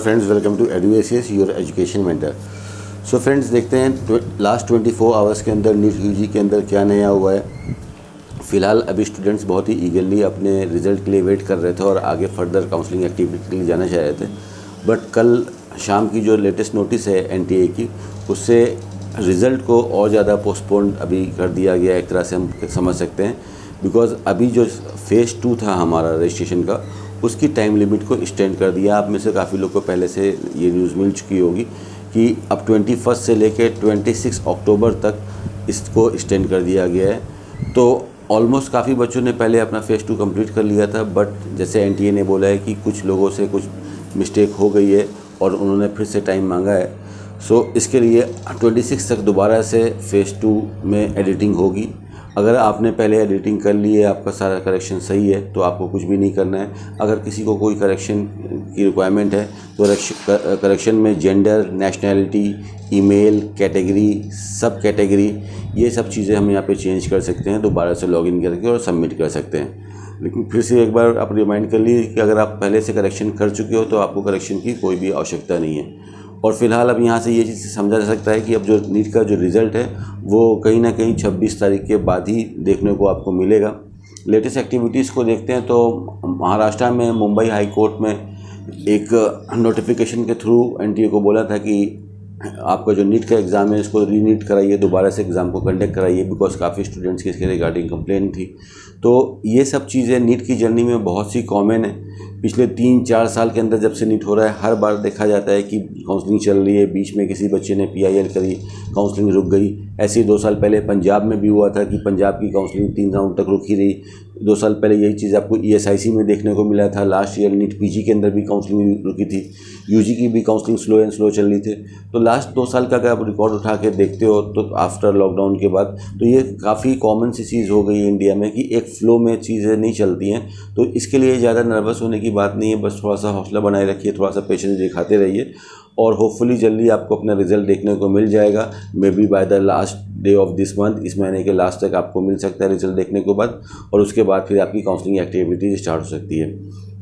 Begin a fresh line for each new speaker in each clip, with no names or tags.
Friends, welcome to EduACS, your education mentor. So friends, देखते हैं last 24 hours के अंदर नीट यूजी के अंदर क्या नया हुआ है। फ़िलहाल अभी स्टूडेंट्स बहुत ही ईगरली अपने रिज़ल्ट के लिए वेट कर रहे थे और आगे फर्दर काउंसलिंग एक्टिविटी के लिए जाना चाह रहे थे। बट कल शाम की जो लेटेस्ट नोटिस है NTA की, उससे रिज़ल्ट को और ज़्यादा पोस्टपोन अभी कर दिया गया, एक तरह से हम समझ सकते हैं। बिकॉज़ अभी जो फेज़ 2 था हमारा रजिस्ट्रेशन का, उसकी टाइम लिमिट को एक्सटेंड कर दिया। आप में से काफ़ी लोग को पहले से ये न्यूज़ मिल चुकी होगी कि अब 21 से लेकर 26 अक्टूबर तक इसको एक्सटेंड कर दिया गया है। तो ऑलमोस्ट काफ़ी बच्चों ने पहले अपना फेज़ 2 कंप्लीट कर लिया था, बट जैसे NTA ने बोला है कि कुछ लोगों से कुछ मिस्टेक हो गई है और उन्होंने फिर से टाइम मांगा है। सो इसके लिए 26 तक दोबारा से फेज़ 2 में एडिटिंग होगी। अगर आपने पहले एडिटिंग कर ली है, आपका सारा करेक्शन सही है, तो आपको कुछ भी नहीं करना है। अगर किसी को कोई करेक्शन की रिक्वायरमेंट है तो करेक्शन में जेंडर, नेशनैलिटी, ईमेल, कैटेगरी, सब कैटेगरी, ये सब चीज़ें हम यहाँ पे चेंज कर सकते हैं दोबारा से लॉगिन करके और सबमिट कर सकते हैं। लेकिन फिर से एक बार आप रिमाइंड कर लीजिए कि अगर आप पहले से करेक्शन कर चुके हो तो आपको करेक्शन की कोई भी आवश्यकता नहीं है। और फिलहाल अब यहाँ से ये चीज़ समझा जा सकता है कि अब जो नीट का जो रिज़ल्ट है वो कहीं ना कहीं 26 तारीख के बाद ही देखने को आपको मिलेगा। लेटेस्ट एक्टिविटीज़ को देखते हैं तो महाराष्ट्र में मुंबई हाई कोर्ट में एक नोटिफिकेशन के थ्रू NTA को बोला था कि आपका जो नीट का एग्ज़ाम है इसको रीनीट कराइए, दोबारा से एग्ज़ाम को कंडक्ट कराइए, बिकॉज काफ़ी स्टूडेंट्स की इसके रिगार्डिंग कंप्लेन थी। तो ये सब चीज़ें नीट की जर्नी में बहुत सी कॉमन है। पिछले 3-4 साल के अंदर जब से नीट हो रहा है, हर बार देखा जाता है कि काउंसलिंग चल रही है, बीच में किसी बच्चे ने PIL करी, काउंसलिंग रुक गई। ऐसे ही 2 साल पहले पंजाब में भी हुआ था कि पंजाब की काउंसलिंग 3 राउंड तक रुकी रही। 2 साल पहले यही चीज़ आपको ESIC में देखने को मिला था। लास्ट ईयर नीट PG के अंदर भी काउंसलिंग रुकी थी, UG की भी काउंसलिंग स्लो चल रही थी। तो लास्ट 2 साल का अगर आप रिकॉर्ड उठा के देखते हो तो आफ्टर लॉकडाउन के बाद तो ये काफ़ी कॉमन सी चीज़ हो गई है इंडिया में कि एक फ़्लो में चीज़ें नहीं चलती हैं। तो इसके लिए ज़्यादा नर्वस होने की बात नहीं है, बस थोड़ा सा हौसला बनाए रखिए, थोड़ा सा पेशेंस दिखाते रहिए और होपफुली जल्दी आपको अपना रिज़ल्ट देखने को मिल जाएगा। May be by the last day of this month, इस महीने के लास्ट तक आपको मिल सकता है रिज़ल्ट देखने के बाद, और उसके बाद फिर आपकी काउंसलिंग एक्टिविटीज स्टार्ट हो सकती है।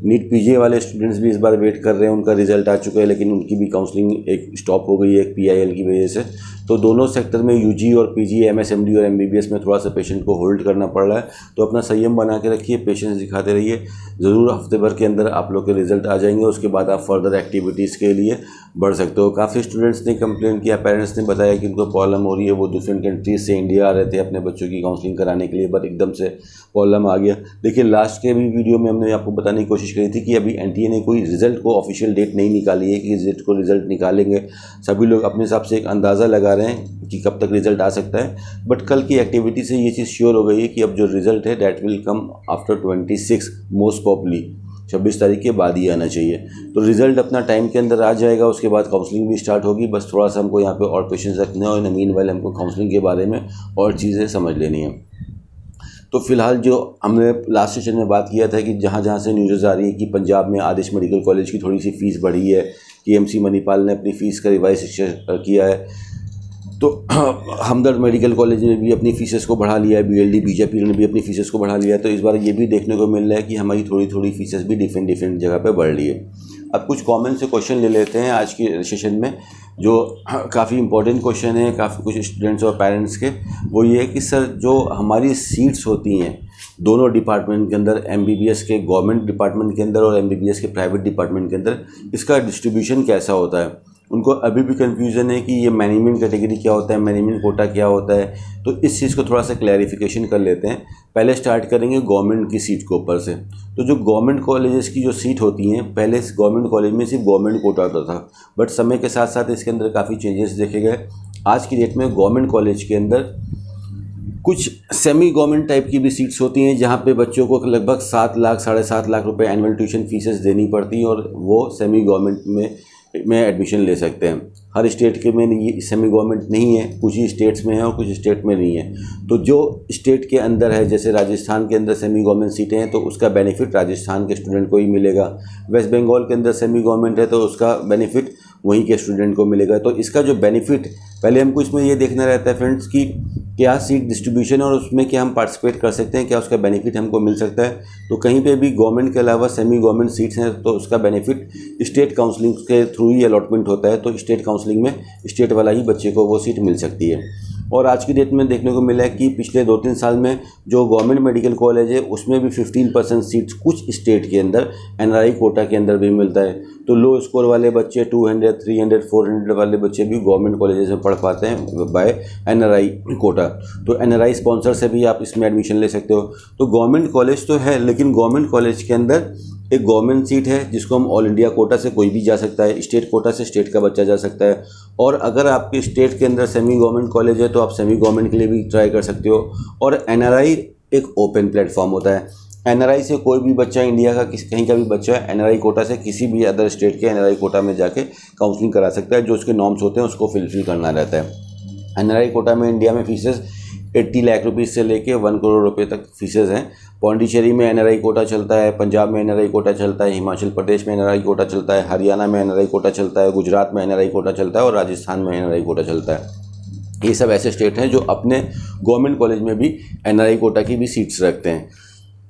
नीट PG वाले स्टूडेंट्स भी इस बार वेट कर रहे हैं, उनका रिज़ल्ट आ चुका है लेकिन उनकी भी काउंसलिंग एक स्टॉप हो गई है एक PIL की वजह से। तो दोनों सेक्टर में UG और PG, MSMD और MBBS में थोड़ा सा पेशेंट को होल्ड करना पड़ रहा है। तो अपना संयम बना के रखिए, पेशेंस दिखाते रहिए, ज़रूर हफ्ते भर के अंदर आप लोग के रिज़ल्ट आ जाएंगे। उसके बाद आप फर्दर एक्टिविटीज़ के लिए बढ़ सकते हो। काफ़ी स्टूडेंट्स ने कंप्लेन किया, पेरेंट्स ने बताया कि उनको प्रॉब्लम हो रही है, वो डिफरेंट कंट्रीज से इंडिया आ रहे थे अपने बच्चों की काउंसलिंग कराने के लिए, बट एकदम से प्रॉब्लम आ गया। देखिए, लास्ट के भी वीडियो में हमने आपको बताने की कोशिश करी थी कि अभी NTA ने कोई रिज़ल्ट को ऑफिशियल डेट नहीं निकाली है कि रिज़ल्ट निकालेंगे। सभी लोग अपने हिसाब से एक अंदाज़ा लगा रहे हैं कि कब तक रिज़ल्ट आ सकता है, बट कल की एक्टिविटी से ये चीज़ श्योर हो गई है कि अब जो रिज़ल्ट है that will come after 26, most probably 26 तारीख के बाद ही आना चाहिए। तो रिज़ल्ट अपना टाइम के अंदर आ जाएगा, उसके बाद काउंसलिंग भी स्टार्ट होगी। बस थोड़ा सा हमको यहाँ पे और पेशेंस रखना है और इन मीनवाइल हमको काउंसलिंग के बारे में और चीज़ें समझ लेनी है। तो फिलहाल जो हमने लास्ट सेशन में बात किया था कि जहाँ से न्यूज़ आ रही है कि पंजाब में आदिश मेडिकल कॉलेज की थोड़ी सी फ़ीस बढ़ी है, KMC मणिपाल ने अपनी फ़ीस का रिवाइज किया है, तो हमदर्द मेडिकल कॉलेज ने भी अपनी फ़ीसेस को बढ़ा लिया है, BLD बीजेपी ने भी अपनी फ़ीसेस को बढ़ा लिया है। तो इस बार ये भी देखने को मिल रहा है कि हमारी थोड़ी फ़ीसेस भी डिफरेंट जगह पे बढ़ रही है। अब कुछ कॉमन से क्वेश्चन ले लेते हैं आज के सेशन में, जो काफ़ी इंपॉर्टेंट क्वेश्चन है काफ़ी कुछ स्टूडेंट्स और पेरेंट्स के। वो ये है कि सर, जो हमारी सीट्स होती हैं दोनों डिपार्टमेंट के अंदर, MBBS के गवर्नमेंट डिपार्टमेंट के अंदर और MBBS के प्राइवेट डिपार्टमेंट के अंदर, इसका डिस्ट्रीब्यूशन कैसा होता है। उनको अभी भी कन्फ्यूज़न है कि ये मैनेजमेंट कैटेगरी क्या होता है, मैनेजमेंट कोटा क्या होता है। तो इस चीज़ को थोड़ा सा क्लैरिफिकेशन कर लेते हैं। पहले स्टार्ट करेंगे गवर्नमेंट की सीट के ऊपर से। तो जो गवर्नमेंट कॉलेजेस की जो सीट होती हैं, पहले गवर्नमेंट कॉलेज में सिर्फ गवर्नमेंट कोटा होता था, बट समय के साथ साथ इसके अंदर काफ़ी चेंजेस देखे गए। आज की डेट में गवर्नमेंट कॉलेज के अंदर कुछ सेमी गवर्नमेंट टाइप की भी सीट्स होती हैं जहाँ पे बच्चों को लगभग 7 लाख 7.5 लाख रुपए एनुअल ट्यूशन फीसेस देनी पड़ती हैं और वो सेमी गवर्नमेंट में एडमिशन ले सकते हैं। हर स्टेट के में ये सेमी गवर्नमेंट नहीं है, कुछ ही स्टेट्स में है और कुछ स्टेट में नहीं है। तो जो स्टेट के अंदर है, जैसे राजस्थान के अंदर सेमी गवर्नमेंट सीटें हैं तो उसका बेनिफिट राजस्थान के स्टूडेंट को ही मिलेगा। वेस्ट बंगाल के अंदर सेमी गवर्नमेंट है तो उसका बेनिफिट वहीं के स्टूडेंट को मिलेगा। तो इसका जो बेनिफिट, पहले हमको इसमें ये देखना रहता है फ्रेंड्स कि क्या सीट डिस्ट्रीब्यूशन और उसमें क्या हम पार्टिसिपेट कर सकते हैं, क्या उसका बेनिफिट हमको मिल सकता है। तो कहीं पे भी गवर्नमेंट के अलावा सेमी गवर्नमेंट सीट्स हैं तो उसका बेनिफिट स्टेट काउंसलिंग के थ्रू ही अलॉटमेंट होता है। तो स्टेट काउंसलिंग में स्टेट वाला ही बच्चे को वो सीट मिल सकती है। और आज की डेट में देखने को मिला है कि पिछले 2-3 साल में जो गवर्नमेंट मेडिकल कॉलेज है उसमें भी 15% सीट्स कुछ स्टेट के अंदर एनआरआई कोटा के अंदर भी मिलता है। तो लो स्कोर वाले बच्चे 200, 300, 400 वाले बच्चे भी गवर्नमेंट कॉलेजेस में पढ़ पाते हैं बाय एनआरआई कोटा। तो एनआरआई स्पॉन्सर से भी आप इसमें एडमिशन ले सकते हो। तो गवर्नमेंट कॉलेज तो है, लेकिन गवर्नमेंट कॉलेज के अंदर एक गवर्नमेंट सीट है जिसको हम ऑल इंडिया कोटा से कोई भी जा सकता है, स्टेट कोटा से स्टेट का बच्चा जा सकता है। और अगर आपके स्टेट के अंदर सेमी गवर्नमेंट कॉलेज है तो आप सेमी गवर्नमेंट के लिए भी ट्राई कर सकते हो। और एनआरआई एक ओपन प्लेटफॉर्म होता है। एनआरआई से कोई भी बच्चा, इंडिया का कहीं का भी बच्चा एनआरआई कोटा से किसी भी अदर स्टेट के एनआरआई कोटा में जाके काउंसलिंग करा सकता है। जो उसके नॉर्म्स होते हैं उसको फिलफिल करना रहता है। एनआरआई कोटा में इंडिया में फीसेस 80 लाख रुपीज़ से लेके 1 करोड़ रुपए तक फीसेस हैं। पौंडीचेरी में एनआरआई कोटा चलता है, पंजाब में एनआरआई कोटा चलता है, हिमाचल प्रदेश में एनआरआई कोटा चलता है, हरियाणा में एनआरआई कोटा चलता है, गुजरात में एनआरआई कोटा चलता है और राजस्थान में एनआरआई कोटा चलता है। ये सब ऐसे स्टेट हैं जो अपने गवर्नमेंट कॉलेज में भी एनआरआई कोटा की भी सीट्स रखते हैं।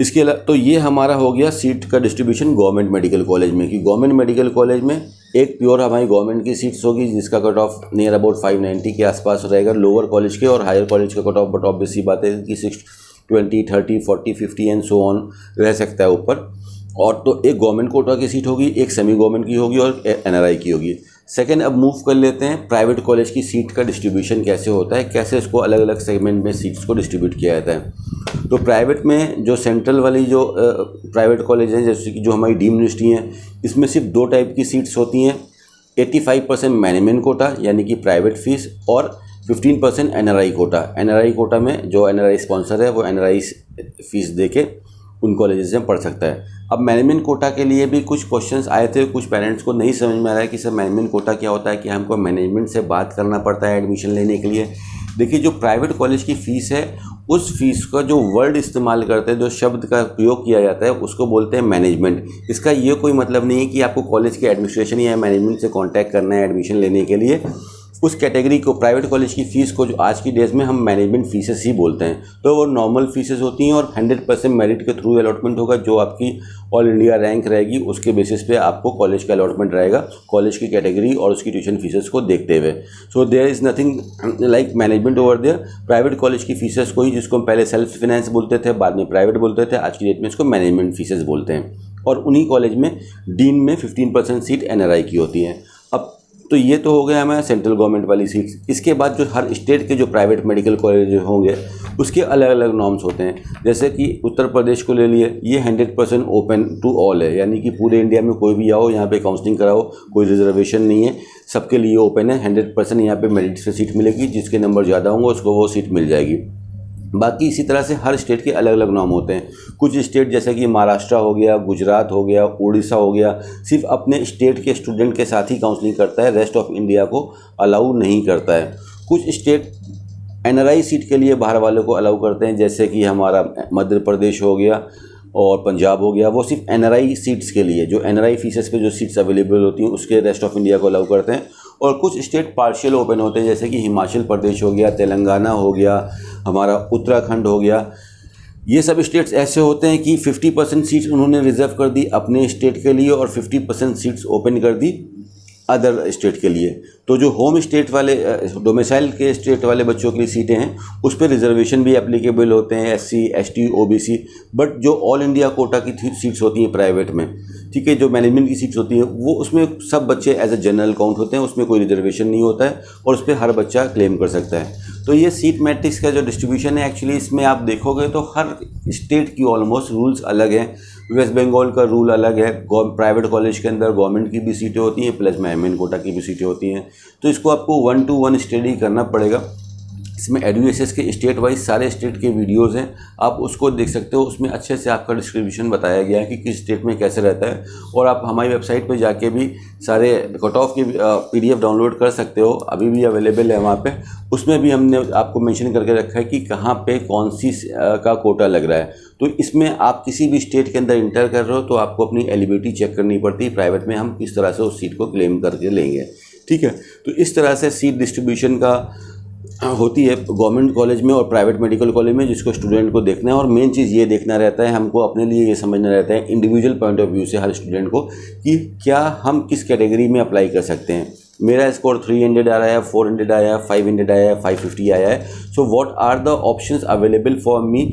इसके अलावा तो ये हमारा हो गया सीट का डिस्ट्रीब्यूशन गवर्नमेंट मेडिकल कॉलेज में, कि गवर्नमेंट मेडिकल कॉलेज में एक प्योर हमारी गवर्नमेंट की सीट्स होगी जिसका कट ऑफ नियर अबाउट 590 के आसपास रहेगा लोअर कॉलेज के, और हायर कॉलेज का कट ऑफ बट ऑब्वियस सी बात है कि 620, 30, 40, 50 एंड सो ऑन रह सकता है ऊपर। और तो एक गवर्नमेंट कोटा की सीट होगी, एक सेमी गवर्नमेंट की होगी और एनआरआई की होगी। सेकेंड, अब मूव कर लेते हैं प्राइवेट कॉलेज की सीट का डिस्ट्रीब्यूशन कैसे होता है, कैसे इसको अलग अलग सेगमेंट में सीट्स को डिस्ट्रीब्यूट किया जाता है। तो प्राइवेट में जो सेंट्रल वाली जो प्राइवेट कॉलेज हैं, जैसे कि जो हमारी डीम्ड यूनिवर्सिटी हैं, इसमें सिर्फ 2 टाइप की सीट्स होती हैं। 85% मैनेजमेंट कोटा यानी कि प्राइवेट फीस, और 15% एनआरआई कोटा। एनआरआई कोटा में जो एनआरआई स्पॉन्सर है वो एनआरआई फीस दे के उन कॉलेजेस में पढ़ सकता है। अब मैनेजमेंट कोटा के लिए भी कुछ क्वेश्चंस आए थे, कुछ पेरेंट्स को नहीं समझ में आ रहा है कि सर मैनेजमेंट कोटा क्या होता है, कि हमको मैनेजमेंट से बात करना पड़ता है एडमिशन लेने के लिए। देखिए, जो प्राइवेट कॉलेज की फ़ीस है उस फीस का जो वर्ड इस्तेमाल करते हैं, जो शब्द का प्रयोग किया जाता है उसको बोलते हैं मैनेजमेंट। इसका ये कोई मतलब नहीं है कि आपको कॉलेज के एडमिनिस्ट्रेशन या मैनेजमेंट से कांटेक्ट करना है एडमिशन लेने के लिए। उस कैटेगरी को, प्राइवेट कॉलेज की फ़ीस को जो आज की डेज में हम मैनेजमेंट फीसेस ही बोलते हैं, तो वो नॉर्मल फीसेस होती हैं और 100% मेरिट के थ्रू अलॉटमेंट होगा। जो आपकी ऑल इंडिया रैंक रहेगी उसके बेसिस पे आपको कॉलेज का अलॉटमेंट रहेगा, कॉलेज की कैटेगरी और उसकी ट्यूशन फीसेस को देखते हुए। So there is nothing like management over there. Private college की फीसेस को ही, जिसको हम पहले सेल्फ फाइनेंस बोलते थे, बाद में प्राइवेट बोलते थे, आज की डेट में इसको मैनेजमेंट फीसेस बोलते हैं। और उन्हीं कॉलेज में डीन में 15% सीट एनआरआई की होती हैं। अब तो ये तो हो गया हमारा सेंट्रल गवर्नमेंट वाली सीट्स। इसके बाद जो हर स्टेट के जो प्राइवेट मेडिकल कॉलेज होंगे उसके अलग अलग नॉर्म्स होते हैं। जैसे कि उत्तर प्रदेश को ले लिए, ये 100% ओपन टू ऑल है, यानी कि पूरे इंडिया में कोई भी आओ यहाँ पे काउंसलिंग कराओ, कोई रिजर्वेशन नहीं है, सबके लिए ओपन है। 100% यहाँ पे मेरिट से सीट मिलेगी, जिसके नंबर ज़्यादा होंगे उसको वो सीट मिल जाएगी। बाकी इसी तरह से हर स्टेट के अलग अलग नॉर्म होते हैं। कुछ स्टेट जैसे कि महाराष्ट्र हो गया, गुजरात हो गया, उड़ीसा हो गया, सिर्फ अपने स्टेट के स्टूडेंट के साथ ही काउंसलिंग करता है, रेस्ट ऑफ इंडिया को अलाउ नहीं करता है। कुछ स्टेट एनआरआई सीट के लिए बाहर वालों को अलाउ करते हैं, जैसे कि हमारा मध्य प्रदेश हो गया और पंजाब हो गया, वो सिर्फ एनआरआई सीट्स के लिए, जो एनआरआई फीसेस पे जो सीट्स अवेलेबल होती हैं उसके रेस्ट ऑफ इंडिया को अलाउ करते हैं। और कुछ स्टेट पार्शियल ओपन होते हैं, जैसे कि हिमाचल प्रदेश हो गया, तेलंगाना हो गया, हमारा उत्तराखंड हो गया। ये सब स्टेट्स ऐसे होते हैं कि 50% सीट्स उन्होंने रिजर्व कर दी अपने स्टेट के लिए और 50% सीट्स ओपन कर दी अदर स्टेट के लिए। तो जो होम स्टेट वाले, डोमिसाइल के स्टेट वाले बच्चों के लिए सीटें हैं उस पर रिजर्वेशन भी एप्लीकेबल होते हैं, SC, ST, OBC। बट जो ऑल इंडिया कोटा की सीट्स होती हैं प्राइवेट में, ठीक है, जो मैनेजमेंट की सीट्स होती हैं वो उसमें सब बच्चे एज ए जनरल काउंट होते हैं, उसमें कोई रिजर्वेशन नहीं होता है और उस पर हर बच्चा क्लेम कर सकता है। तो ये सीट मैट्रिक्स का जो डिस्ट्रीब्यूशन है, एक्चुअली इसमें आप देखोगे तो हर स्टेट की ऑलमोस्ट रूल्स अलग हैं। वेस्ट बंगाल का रूल अलग है, प्राइवेट कॉलेज के अंदर गवर्नमेंट की भी सीटें होती हैं प्लस मैनेजमेंट कोटा की भी सीटें होती हैं। तो इसको आपको 1 to 1 स्टडी करना पड़ेगा। इसमें एडुएसएस के स्टेट वाइज सारे स्टेट के वीडियोस हैं, आप उसको देख सकते हो। उसमें अच्छे से आपका डिस्क्रिप्शन बताया गया है कि किस स्टेट में कैसे रहता है, और आप हमारी वेबसाइट पर जाके भी सारे कट ऑफ की PDF डाउनलोड कर सकते हो, अभी भी अवेलेबल है वहाँ पे। उसमें भी हमने आपको मेंशन करके रखा है कि कहाँ पे कौन सी का कोटा लग रहा है। तो इसमें आप किसी भी स्टेट के अंदर इंटर कर रहे हो तो आपको अपनी एलिजिबिलिटी चेक करनी पड़ती है। प्राइवेट में हम इस तरह से उस सीट को क्लेम करके लेंगे, ठीक है। तो इस तरह से सीट डिस्ट्रीब्यूशन का होती है गवर्नमेंट कॉलेज में और प्राइवेट मेडिकल कॉलेज में, जिसको स्टूडेंट को देखना है। और मेन चीज़ ये देखना रहता है हमको, अपने लिए ये समझना रहता है इंडिविजुअल पॉइंट ऑफ व्यू से हर स्टूडेंट को, कि क्या हम किस कैटेगरी में अप्लाई कर सकते हैं। मेरा स्कोर 300 आ रहा है, 400 आया है, 500 आया है, 550 आया है। So what are the options available for me.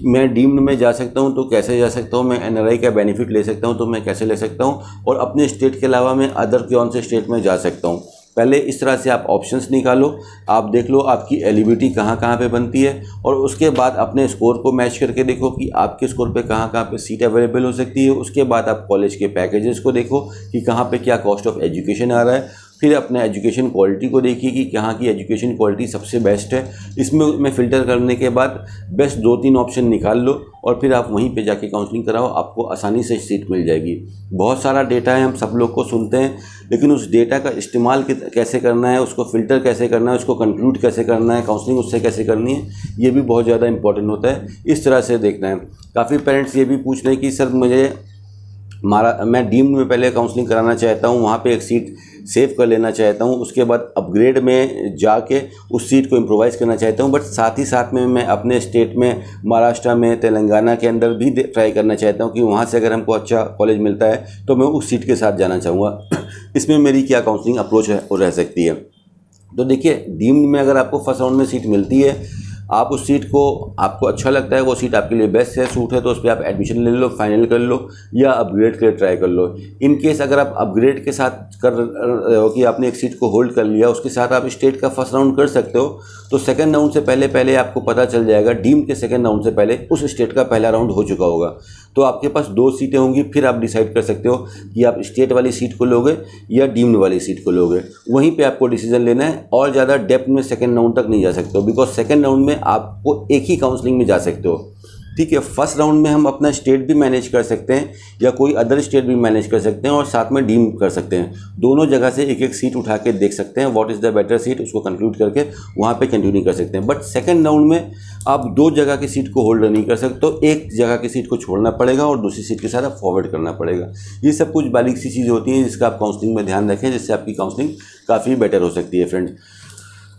मैं डीम्ड में जा सकता हूँ तो कैसे जा सकता हूँ, मैं NRI का बेनिफिट ले सकता हूँ तो मैं कैसे ले सकता हूँ, और अपने स्टेट के अलावा मैं अदर कौन से स्टेट में जा सकता हूँ। पहले इस तरह से आप ऑप्शंस निकालो, आप देख लो आपकी एलिजिबिलिटी कहाँ कहाँ पे बनती है, और उसके बाद अपने स्कोर को मैच करके देखो कि आपके स्कोर पे कहाँ कहाँ पे सीट अवेलेबल हो सकती है। उसके बाद आप कॉलेज के पैकेजेस को देखो कि कहाँ पे क्या कॉस्ट ऑफ एजुकेशन आ रहा है। फिर अपने एजुकेशन क्वालिटी को देखिए कि कहाँ की एजुकेशन क्वालिटी सबसे बेस्ट है। इसमें फ़िल्टर करने के बाद बेस्ट 2-3 ऑप्शन निकाल लो, और फिर आप वहीं पे जाके काउंसलिंग कराओ, आपको आसानी से सीट मिल जाएगी। बहुत सारा डेटा है, हम सब लोग को सुनते हैं, लेकिन उस डेटा का इस्तेमाल कैसे करना है, उसको फ़िल्टर कैसे करना है, उसको कंक्लूड कैसे करना है, काउंसलिंग उससे कैसे करनी है, ये भी बहुत ज़्यादा इंपॉर्टेंट होता है। इस तरह से देखना है। काफ़ी पेरेंट्स ये भी पूछ रहे हैं कि सर मैं डीम्ड में पहले काउंसलिंग कराना चाहता हूँ, वहाँ पे एक सीट सेव कर लेना चाहता हूँ, उसके बाद अपग्रेड में जाके उस सीट को इम्प्रोवाइज़ करना चाहता हूँ, बट साथ ही साथ में मैं अपने स्टेट में महाराष्ट्र में तेलंगाना के अंदर भी ट्राई करना चाहता हूँ कि वहाँ से अगर हमको अच्छा कॉलेज मिलता है तो मैं उस सीट के साथ जाना चाहूँगा। इसमें मेरी क्या काउंसलिंग अप्रोच है वो रह सकती है। तो देखिए, डीम्ड में अगर आपको फर्स्ट राउंड में सीट मिलती है, आप उस सीट को आपको अच्छा लगता है, वो सीट आपके लिए बेस्ट है, सूट है, तो उस पर आप एडमिशन ले लो, फाइनल कर लो, या अपग्रेड के लिए ट्राई कर लो। इन केस अगर आप अपग्रेड के साथ कर रहे हो कि आपने एक सीट को होल्ड कर लिया, उसके साथ आप स्टेट का फर्स्ट राउंड कर सकते हो, तो सेकंड राउंड से पहले आपको पता चल जाएगा, डीम्ड के सेकंड राउंड से पहले उस स्टेट का पहला राउंड हो चुका होगा। तो आपके पास 2 सीटें होंगी, फिर आप डिसाइड कर सकते हो कि आप स्टेट वाली सीट को लोगे या डीम्ड वाली सीट को लोगे। वहीं पे आपको डिसीजन लेना है, और ज़्यादा डेप्थ में सेकंड राउंड तक नहीं जा सकते हो, बिकॉज सेकंड राउंड में आपको एक ही काउंसलिंग में जा सकते हो, ठीक है। फर्स्ट राउंड में हम अपना स्टेट भी मैनेज कर सकते हैं या कोई अदर स्टेट भी मैनेज कर सकते हैं, और साथ में डीम कर सकते हैं। दोनों जगह से एक एक सीट उठा के देख सकते हैं, what is the better seat, उसको कंक्लूड करके वहाँ पे कंटिन्यू कर सकते हैं। बट सेकंड राउंड में आप 2 जगह की सीट को होल्ड नहीं कर सकते, तो एक जगह की सीट को छोड़ना पड़ेगा और दूसरी सीट के साथ आप फॉरवर्ड करना पड़ेगा। ये सब कुछ बारीक सी चीज़ होती हैं जिसका आप काउंसलिंग में ध्यान रखें, जिससे आपकी काउंसलिंग काफ़ी बेटर हो सकती है फ्रेंड्स।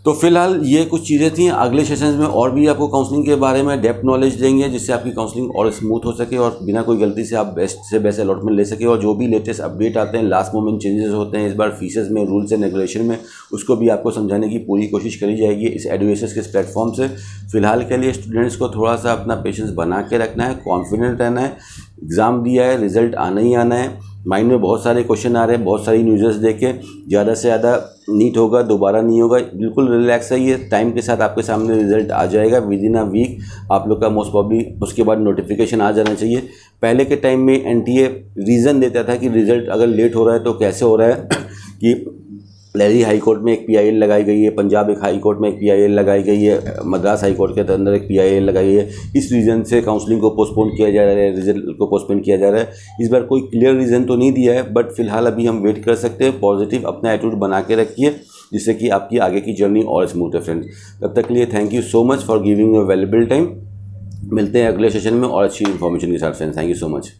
तो फिलहाल ये कुछ चीज़ें थी। अगले सेशंस में और भी आपको काउंसलिंग के बारे में डेप्थ नॉलेज देंगे, जिससे आपकी काउंसलिंग और स्मूथ हो सके और बिना कोई गलती से आप बेस्ट से बेस्ट अलॉटमेंट ले सके। और जो भी लेटेस्ट अपडेट आते हैं, लास्ट मोमेंट चेंजेस होते हैं इस बार फीसेस में, रूल्स एंड रेगुलेशन में, उसको भी आपको समझाने की पूरी कोशिश करी जाएगी इस एडुएसएस के प्लेटफॉर्म से। फिलहाल के लिए स्टूडेंट्स को थोड़ा सा अपना पेशेंस बना के रखना है, कॉन्फिडेंट रहना है। एग्ज़ाम दिया है, रिजल्ट आना ही आना है। माइंड में बहुत सारे क्वेश्चन आ रहे हैं, बहुत सारी न्यूज़ देके ज़्यादा से ज़्यादा नीट होगा, दोबारा नहीं होगा। बिल्कुल रिलैक्स है, टाइम के साथ आपके सामने रिजल्ट आ जाएगा विदिन अ वीक। आप लोग का मोस्ट प्रॉब्ली उसके बाद नोटिफिकेशन आ जाना चाहिए। पहले के टाइम में NTA रीज़न देता था कि रिज़ल्ट अगर लेट हो रहा है तो कैसे हो रहा है कि दिल्ली हाई कोर्ट में एक PIL लगाई गई है, पंजाब एक हाई कोर्ट में एक PIL लगाई गई है, मद्रास हाई कोर्ट के अंदर एक PIL लगाई है। इस रीज़न से काउंसलिंग को पोस्टपोन किया जा रहा है, रिजल्ट को पोस्टपोन किया जा रहा है। इस बार कोई क्लियर रीज़न तो नहीं दिया है, बट फिलहाल अभी हम वेट कर सकते हैं। पॉजिटिव अपना एटीट्यूड बना के रखिए, जिससे कि आपकी आगे की जर्नी और स्मूथ है फ्रेंड्स। तब तक के लिए thank you so much for giving your valuable time. मिलते हैं अगले सेशन में और अच्छी इन्फॉर्मेशन के साथ friends. Thank you so much.